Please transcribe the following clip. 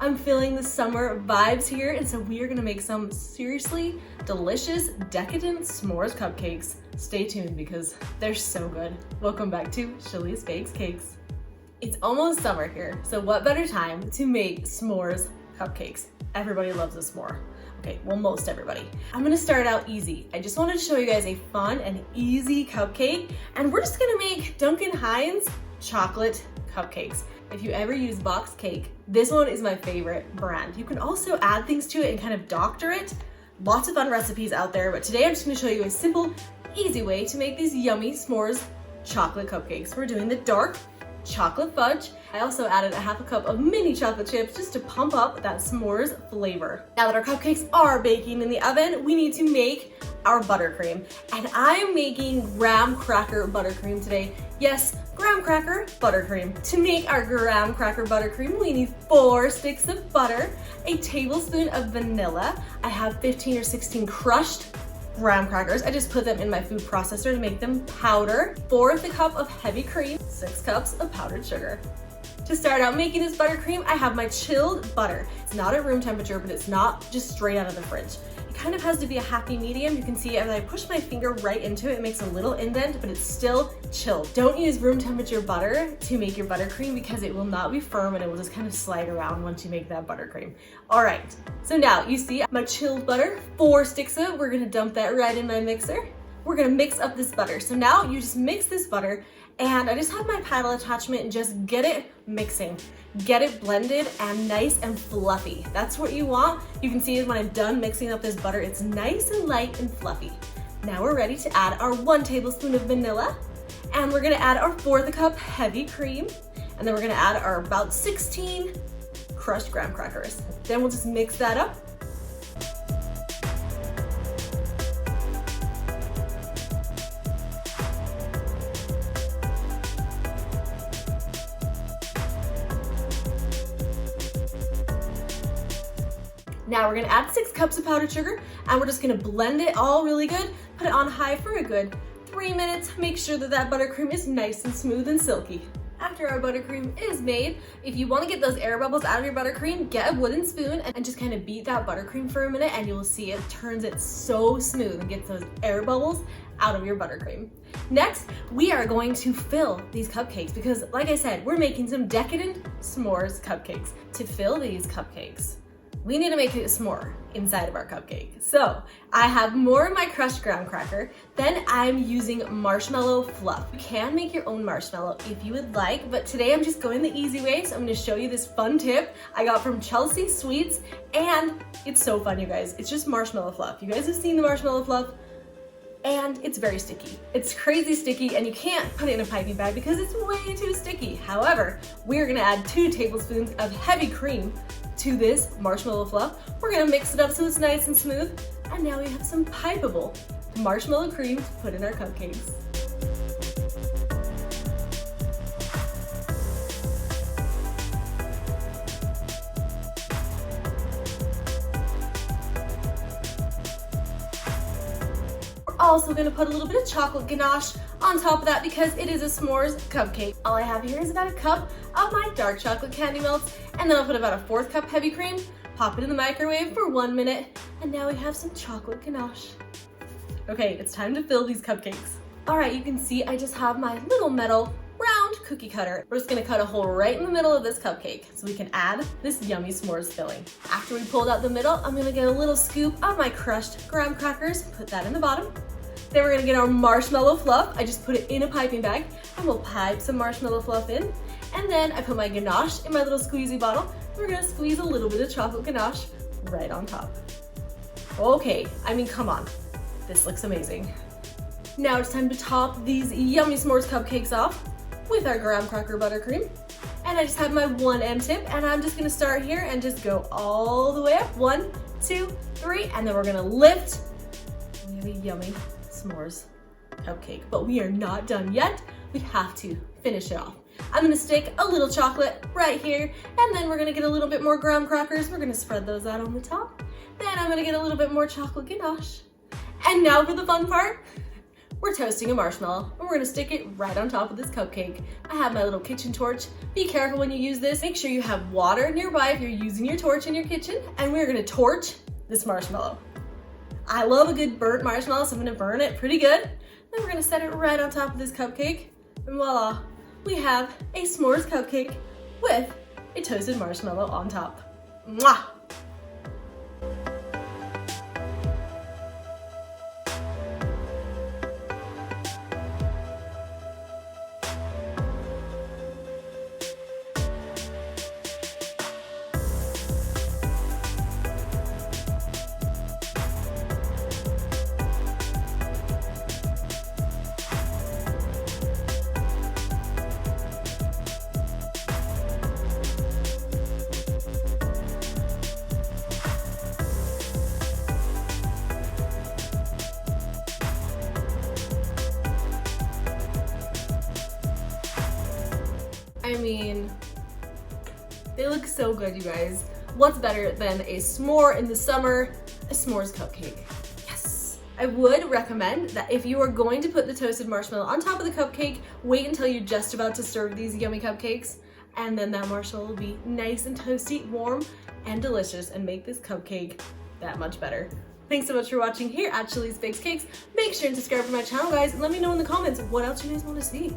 I'm feeling the summer vibes here, and so we are gonna make some seriously delicious, decadent s'mores cupcakes. Stay tuned because they're so good. Welcome back to Shalia's Bakes Cakes. It's almost summer here, so what better time to make s'mores cupcakes? Everybody loves a s'more. Okay, well, most everybody. I'm gonna start out easy. I just wanted to show you guys a fun and easy cupcake, and we're just gonna make Duncan Hines chocolate cupcakes. If you ever use box cake, this one is my favorite brand. You can also add things to it and kind of doctor it. Lots of fun recipes out there, but today I'm just gonna show you a simple, easy way to make these yummy s'mores chocolate cupcakes. We're doing the dark chocolate fudge. I also added a half a cup of mini chocolate chips just to pump up that s'mores flavor. Now that our cupcakes are baking in the oven, we need to make our buttercream. And I'm making graham cracker buttercream today. Yes, graham cracker buttercream. To make our graham cracker buttercream, we need 4 sticks of butter, a tablespoon of vanilla. I have 15 or 16 crushed graham crackers. I just put them in my food processor to make them powder. 1/4 cup of heavy cream, 6 cups of powdered sugar. To start out making this buttercream, I have my chilled butter. It's not at room temperature, but it's not just straight out of the fridge. It kind of has to be a happy medium. You can see as I push my finger right into it, it makes a little indent, but it's still chilled. Don't use room temperature butter to make your buttercream because it will not be firm and it will just kind of slide around once you make that buttercream. All right, so now you see my chilled butter, 4 sticks of it. We're gonna dump that right in my mixer. We're gonna mix up this butter. So now you just mix this butter, and I just have my paddle attachment and just get it mixing. Get it blended and nice and fluffy. That's what you want. You can see when I'm done mixing up this butter, it's nice and light and fluffy. Now we're ready to add our 1 tablespoon of vanilla, and we're gonna add our 1/4 cup heavy cream, and then we're gonna add our about 16 crushed graham crackers. Then we'll just mix that up. Now we're gonna add 6 cups of powdered sugar, and we're just gonna blend it all really good. Put it on high for a good 3 minutes. Make sure that that buttercream is nice and smooth and silky. After our buttercream is made, if you wanna get those air bubbles out of your buttercream, get a wooden spoon and just kind of beat that buttercream for a minute, and you'll see it turns it so smooth and gets those air bubbles out of your buttercream. Next, we are going to fill these cupcakes because, like I said, we're making some decadent s'mores cupcakes. To fill these cupcakes, we need to make a s'more inside of our cupcake. So I have more of my crushed graham cracker, then I'm using marshmallow fluff. You can make your own marshmallow if you would like, but today I'm just going the easy way, so I'm gonna show you this fun tip I got from Chelsea Sweets, and it's so fun, you guys. It's just marshmallow fluff. You guys have seen the marshmallow fluff, and it's very sticky. It's crazy sticky, and you can't put it in a piping bag because it's way too sticky. However, we're gonna add 2 tablespoons of heavy cream to this marshmallow fluff. We're gonna mix it up so it's nice and smooth, and now we have some pipeable marshmallow cream to put in our cupcakes. Also gonna put a little bit of chocolate ganache on top of that because it is a s'mores cupcake. All I have here is about a cup of my dark chocolate candy melts, and then I'll put about a 1/4 cup heavy cream, pop it in the microwave for 1 minute, and now we have some chocolate ganache. Okay, it's time to fill these cupcakes. All right, you can see I just have my little metal round cookie cutter. We're just gonna cut a hole right in the middle of this cupcake so we can add this yummy s'mores filling. After we pulled out the middle, I'm gonna get a little scoop of my crushed graham crackers, put that in the bottom. Then we're gonna get our marshmallow fluff. I just put it in a piping bag, and we'll pipe some marshmallow fluff in. And then I put my ganache in my little squeezy bottle. We're gonna squeeze a little bit of chocolate ganache right on top. Okay, I mean, come on. This looks amazing. Now it's time to top these yummy s'mores cupcakes off with our graham cracker buttercream. And I just have my 1 end tip, and I'm just gonna start here and just go all the way up. 1, 2, 3, and then we're gonna lift. We have a yummy s'mores cupcake, but we are not done yet. We have to finish it off. I'm gonna stick a little chocolate right here, and then we're gonna get a little bit more graham crackers. We're gonna spread those out on the top. Then I'm gonna get a little bit more chocolate ganache. And now for the fun part. we're toasting a marshmallow and we're gonna stick it right on top of this cupcake. I have my little kitchen torch. Be careful when you use this. Make sure you have water nearby if you're using your torch in your kitchen, and we're gonna torch this marshmallow. I love a good burnt marshmallow, so I'm gonna burn it pretty good. Then we're gonna set it right on top of this cupcake, and voila, we have a s'mores cupcake with a toasted marshmallow on top. Mwah! I mean, they look so good, you guys. What's better than a s'more in the summer, a s'mores cupcake? Yes. I would recommend that if you are going to put the toasted marshmallow on top of the cupcake, wait until you're just about to serve these yummy cupcakes, and then that marshmallow will be nice and toasty, warm, and delicious, and make this cupcake that much better. Thanks so much for watching here at Shelley's Bakes Cakes. Make sure and subscribe to my channel, guys, and let me know in the comments what else you guys want to see.